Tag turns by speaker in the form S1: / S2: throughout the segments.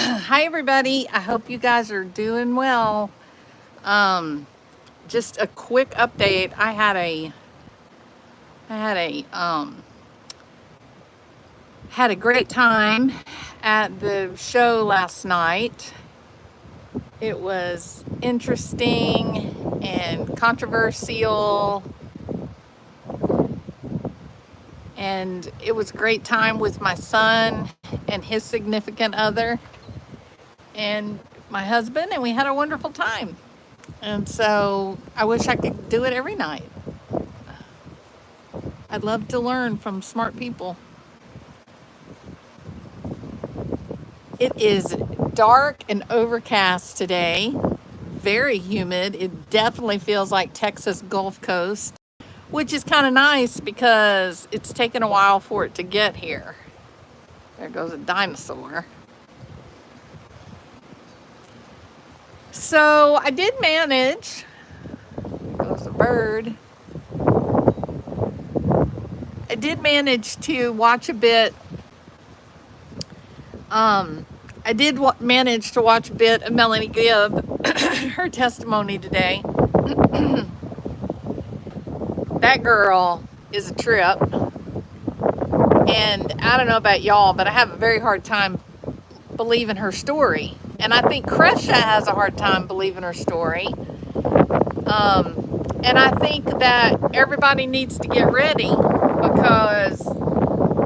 S1: Hi everybody. I hope you guys are doing well. Just a quick update. I had a great time at the show last night. It was interesting and controversial, and it was a great time with my son and his significant other and my husband, and we had a wonderful time. And so I wish I could do it every night. I'd love to learn from smart people. It is dark and overcast today, very humid. It definitely feels like Texas Gulf Coast, which is kind of nice because it's taken a while for it to get here. There goes a dinosaur. So I did manage. There goes a bird. I did manage to watch a bit. I did manage to watch a bit of Melanie Gibb, her testimony today. That girl is a trip. And I don't know about y'all, but I have a very hard time believing her story. And I think Kresha has a hard time believing her story. And I think that everybody needs to get ready because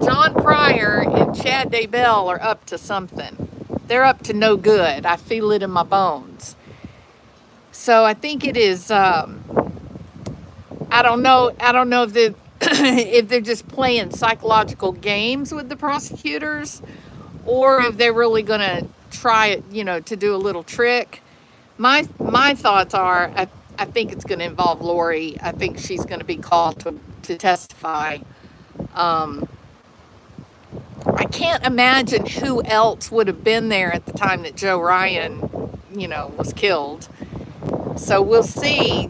S1: John Pryor and Chad Daybell are up to something. They're up to no good. I feel it in my bones. So I think it is. I don't know if they if they're just playing psychological games with the prosecutors, or if they're really going to try it, to do a little trick. My thoughts are, I think it's going to involve Lori. I think she's going to be called to testify. I can't imagine who else would have been there at the time that Joe Ryan, was killed. So we'll see.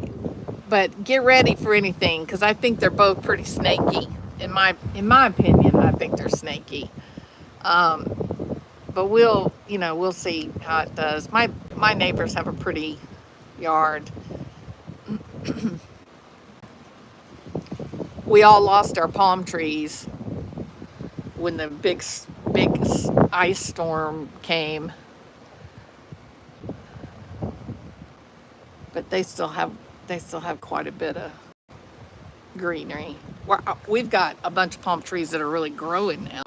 S1: But get ready for anything because I think they're both pretty snaky. In my opinion, I think they're snaky. But we'll see how it does. My neighbors have a pretty yard. We all lost our palm trees when the big ice storm came, but they still have quite a bit of greenery. We've got a bunch of palm trees that are really growing now.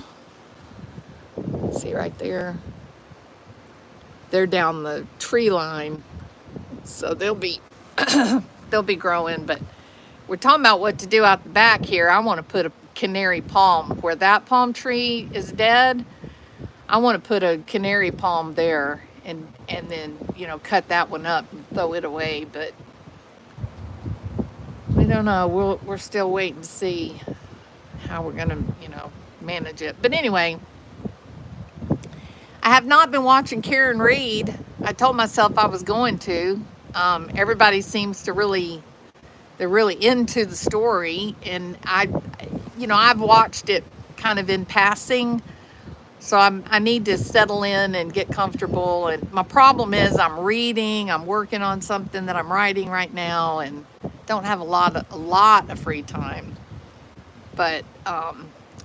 S1: See right there? They're down the tree line, so they'll be growing. But we're talking about what to do out the back here. I want to put a canary palm where that palm tree is dead. I want to put a canary palm there and then cut that one up and throw it away. But we don't know. We're still waiting to see how we're gonna manage it. But anyway, I have not been watching Karen Reed. I told myself I was going to. Everybody seems to they're really into the story, and I've watched it kind of in passing, so I need to settle in and get comfortable. And my problem is I'm working on something that I'm writing right now, and don't have a lot of free time. But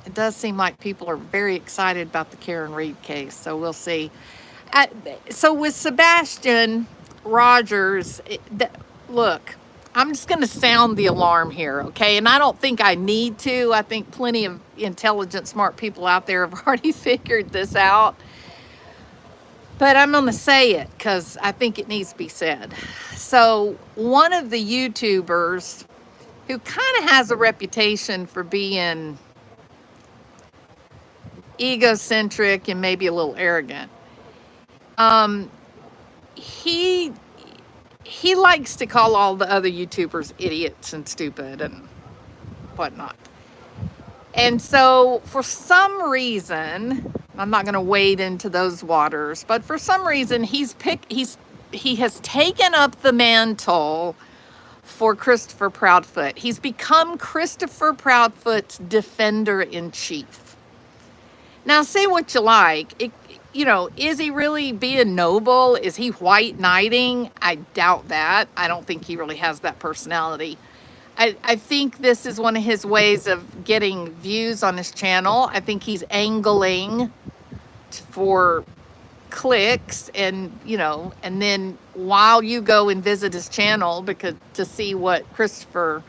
S1: it does seem like people are very excited about the Karen Reed case, so we'll see. So with Sebastian Rogers, look, I'm just going to sound the alarm here, okay? And I don't think I need to. I think plenty of intelligent, smart people out there have already figured this out. But I'm going to say it because I think it needs to be said. So one of the YouTubers who kind of has a reputation for being egocentric and maybe a little arrogant, he likes to call all the other YouTubers idiots and stupid and whatnot. And so for some reason, I'm not going to wade into those waters, but for some reason he has taken up the mantle for Christopher Proudfoot. He's become Christopher Proudfoot's defender in chief. Now, say what you like. is he really being noble? Is he white knighting? I doubt that. I don't think he really has that personality. I think this is one of his ways of getting views on his channel. I think he's angling for clicks, and then while you go and visit his channel because to see what Christopher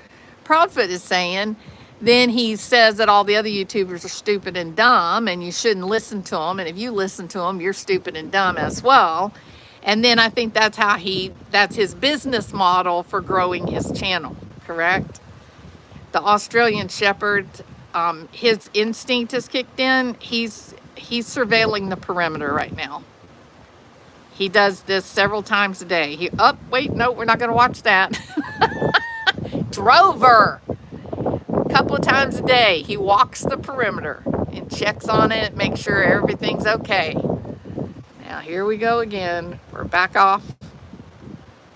S1: Proudfoot is saying, then he says that all the other YouTubers are stupid and dumb and you shouldn't listen to them, and if you listen to them, you're stupid and dumb as well. And then I think that's his business model for growing his channel. Correct? The Australian Shepherd, his instinct has kicked in. He's surveilling the perimeter right now. He does this several times a day. Wait, no, we're not going to watch that. Drover. A couple of times a day, he walks the perimeter and checks on it, makes sure everything's okay. Now, here we go again. We're back off.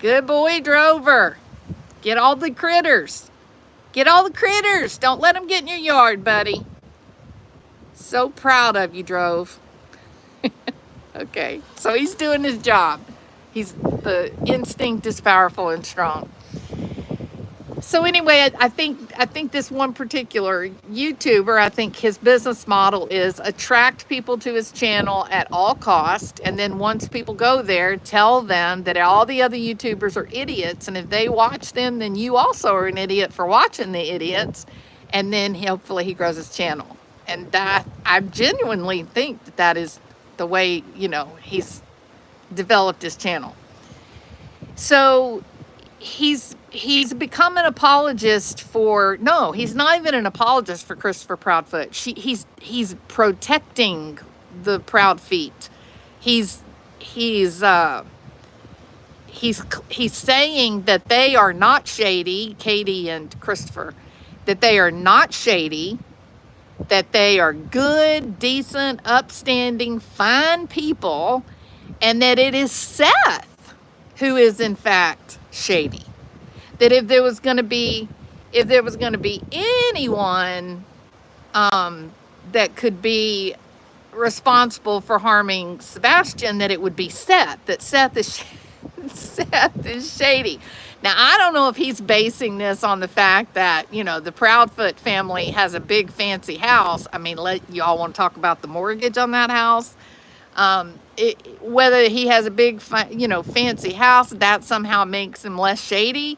S1: Good boy, Drover. Get all the critters. Get all the critters. Don't let them get in your yard, buddy. So proud of you, Drove. Okay, so he's doing his job. The instinct is powerful and strong. So anyway, I think this one particular YouTuber, I think his business model is attract people to his channel at all cost, and then once people go there, tell them that all the other YouTubers are idiots, and if they watch them, then you also are an idiot for watching the idiots, and then hopefully he grows his channel. And that I genuinely think that is the way he's developed his channel. So he's become an apologist for, no, he's not even an apologist for Christopher Proudfoot. He's protecting the Proudfeet. He's saying that they are not shady, Katie and Christopher, that they are not shady, that they are good, decent, upstanding, fine people, and that it is Seth who is in fact shady. That if there was going to be anyone that could be responsible for harming Sebastian, that it would be Seth. That Seth is shady. Now, I don't know if he's basing this on the fact that, the Proudfoot family has a big fancy house. I mean, y'all want to talk about the mortgage on that house. Whether he has a big, fancy house, that somehow makes him less shady.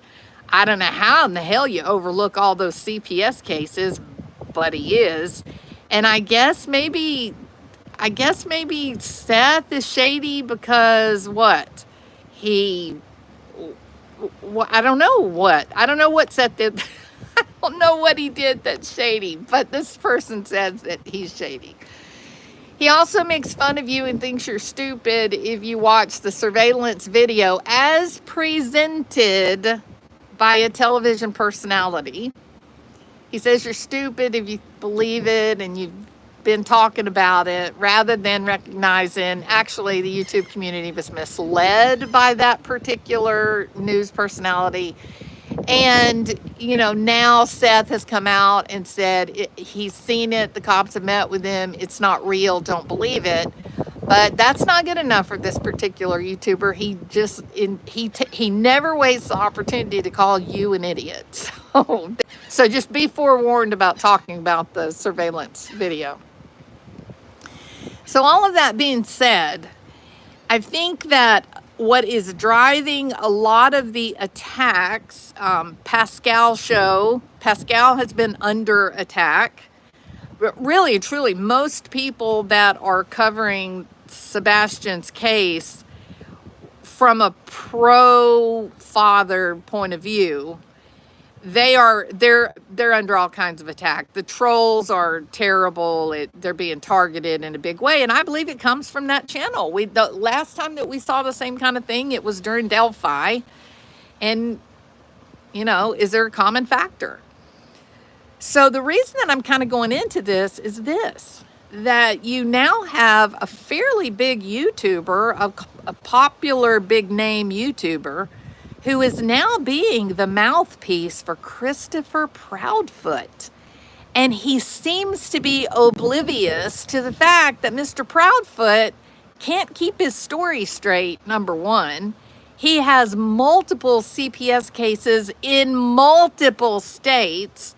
S1: I don't know how in the hell you overlook all those CPS cases, but he is. And I guess maybe Seth is shady because what? I don't know what Seth did. I don't know what he did that's shady, but this person says that he's shady. He also makes fun of you and thinks you're stupid if you watch the surveillance video as presented by a television personality. He says you're stupid if you believe it and you've been talking about it, rather than recognizing actually the YouTube community was misled by that particular news personality. And, now Seth has come out and said he's seen it. The cops have met with him. It's not real. Don't believe it. But that's not good enough for this particular YouTuber. He never wastes the opportunity to call you an idiot. So just be forewarned about talking about the surveillance video. So all of that being said, I think that what is driving a lot of the attacks, Pascal has been under attack. But really, truly, most people that are covering Sebastian's case from a pro-father point of view, they're under all kinds of attack. The trolls are terrible. They're being targeted in a big way, and I believe it comes from that channel. The last time that we saw the same kind of thing, it was during Delphi, and is there a common factor? So the reason that I'm kind of going into this is this: that you now have a fairly big YouTuber, a popular big name YouTuber, who is now being the mouthpiece for Christopher Proudfoot. And he seems to be oblivious to the fact that Mr. Proudfoot can't keep his story straight, number one. He has multiple CPS cases in multiple states.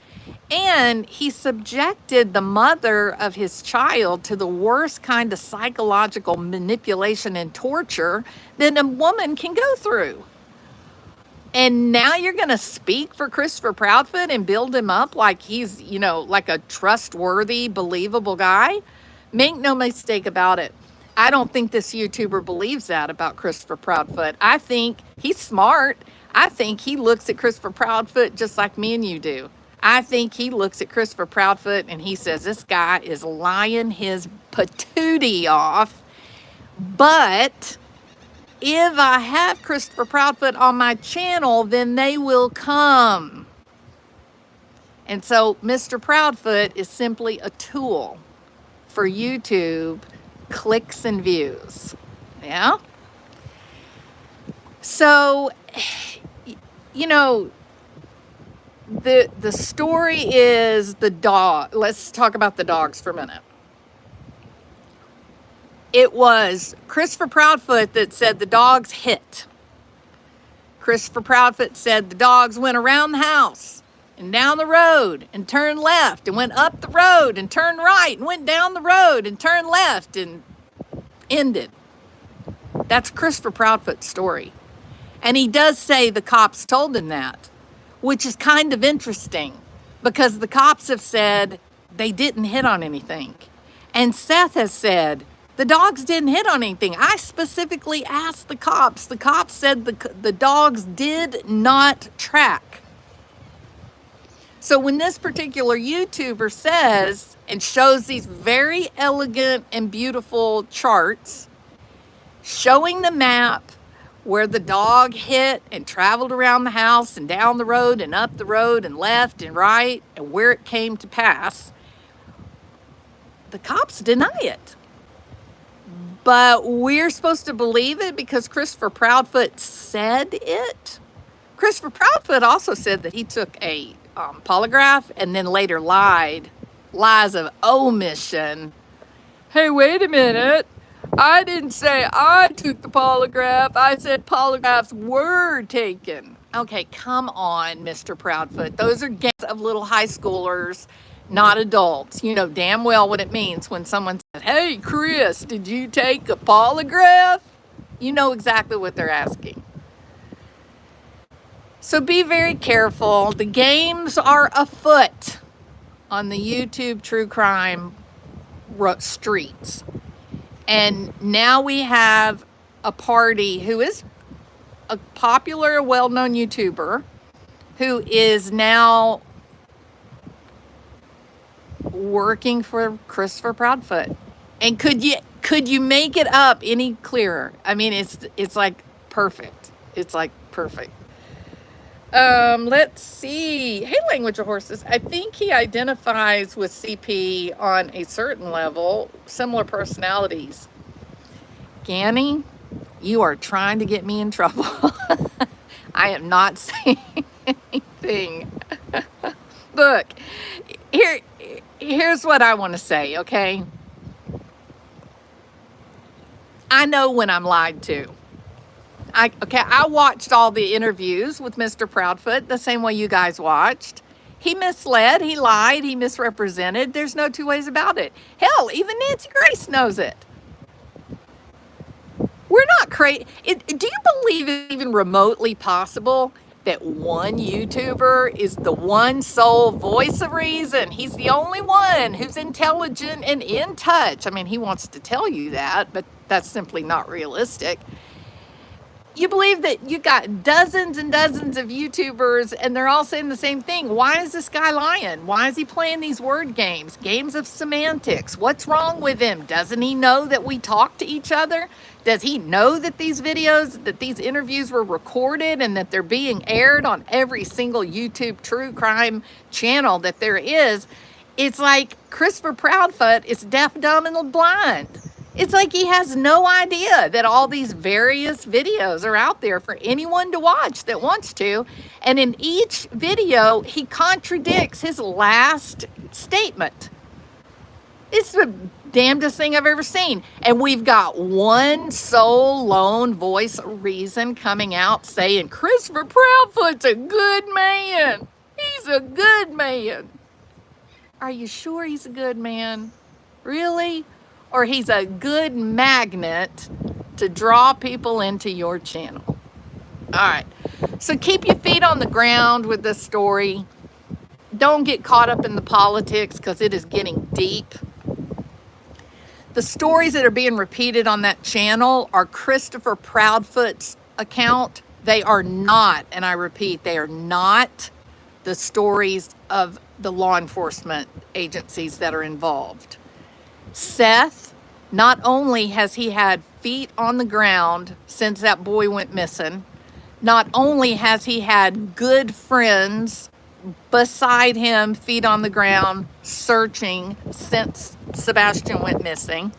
S1: And he subjected the mother of his child to the worst kind of psychological manipulation and torture that a woman can go through. And now you're going to speak for Christopher Proudfoot and build him up like he's, like a trustworthy, believable guy? Make no mistake about it. I don't think this YouTuber believes that about Christopher Proudfoot. I think he's smart. I think he looks at Christopher Proudfoot just like me and you do. I think he looks at Christopher Proudfoot and he says, this guy is lying his patootie off. But if I have Christopher Proudfoot on my channel, then they will come. And so Mr. Proudfoot is simply a tool for YouTube clicks and views. Yeah? So, the story is the dog. Let's talk about the dogs for a minute. It was Christopher Proudfoot that said the dogs hit. Christopher Proudfoot said the dogs went around the house and down the road and turned left and went up the road and turned right and went down the road and turned left and ended. That's Christopher Proudfoot's story. And he does say the cops told him that, which is kind of interesting because the cops have said they didn't hit on anything. And Seth has said the dogs didn't hit on anything. I specifically asked the cops. The cops said the dogs did not track. So when this particular YouTuber says and shows these very elegant and beautiful charts showing the map where the dog hit and traveled around the house and down the road and up the road and left and right and where it came to pass, the cops deny it. But we're supposed to believe it because Christopher Proudfoot said it. Christopher Proudfoot also said that he took a polygraph and then later lies of omission. Hey, wait a minute. I didn't say I took the polygraph. I said polygraphs were taken. Okay, come on, Mr. Proudfoot. Those are games of little high schoolers, not adults. You know damn well what it means when someone says, hey, Chris, did you take a polygraph? You know exactly what they're asking. So be very careful. The games are afoot on the YouTube true crime streets. And now we have a party who is a popular, well-known YouTuber who is now working for Christopher Proudfoot. And could you make it up any clearer? I mean, it's like perfect. It's like perfect. Let's see. Hey, Language of Horses. I think he identifies with CP on a certain level, similar personalities. Ganny, you are trying to get me in trouble. I am not saying anything. Look, here's what I want to say, okay? I know when I'm lied to. I watched all the interviews with Mr. Proudfoot the same way you guys watched. He misled, he lied, he misrepresented. There's no two ways about it. Hell, even Nancy Grace knows it. We're not crazy. Do you believe it's even remotely possible that one YouTuber is the one sole voice of reason? He's the only one who's intelligent and in touch. I mean, he wants to tell you that, but that's simply not realistic. You believe that you got dozens and dozens of YouTubers and they're all saying the same thing. Why is this guy lying? Why is he playing these word games? Games of semantics. What's wrong with him? Doesn't he know that we talk to each other? Does he know that these videos, that these interviews were recorded and that they're being aired on every single YouTube true crime channel that there is? It's like Christopher Proudfoot is deaf, dumb, and blind. It's like he has no idea that all these various videos are out there for anyone to watch that wants to. And in each video, he contradicts his last statement. It's damnedest thing I've ever seen. And we've got one sole lone voice of reason coming out saying Christopher Proudfoot's a good man. He's a good man. Are you sure he's a good man? Really? Or he's a good magnet to draw people into your channel? All right. So keep your feet on the ground with this story. Don't get caught up in the politics because it is getting deep. The stories that are being repeated on that channel are Christopher Proudfoot's account. They are not, and I repeat, they are not the stories of the law enforcement agencies that are involved. Seth, not only has he had feet on the ground since that boy went missing, not only has he had good friends beside him, feet on the ground, searching since Sebastian went missing,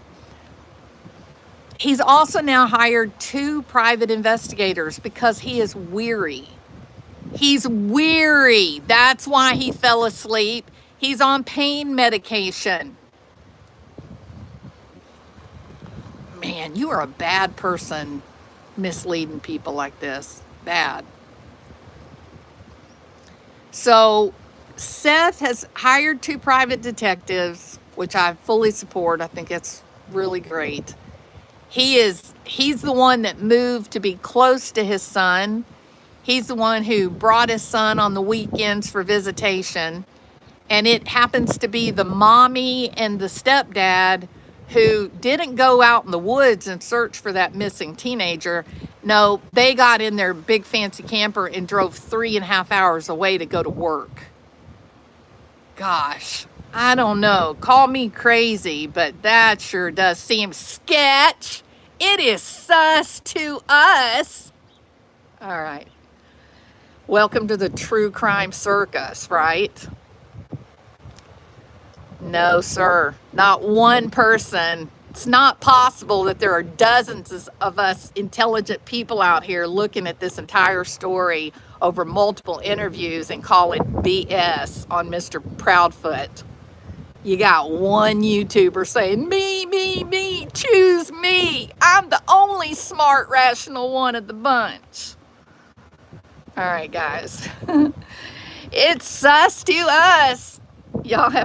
S1: he's also now hired 2 private investigators because he is weary. He's weary. That's why he fell asleep. He's on pain medication. Man, you are a bad person misleading people like this. Bad. So Seth has hired 2 private detectives, which I fully support. I think it's really great. He's the one that moved to be close to his son. He's the one who brought his son on the weekends for visitation. And it happens to be the mommy and the stepdad who didn't go out in the woods and search for that missing teenager. No, they got in their big fancy camper and drove 3.5 hours away to go to work. Gosh, I don't know. Call me crazy, but that sure does seem sketch. It is sus to us. All right. Welcome to the true crime circus, right? No, sir. Not one person. It's not possible that there are dozens of us intelligent people out here looking at this entire story over multiple interviews and call it BS on Mr. Proudfoot. You got one YouTuber saying, me, choose me. I'm the only smart, rational one of the bunch. All right, guys. It's sus to us. Y'all have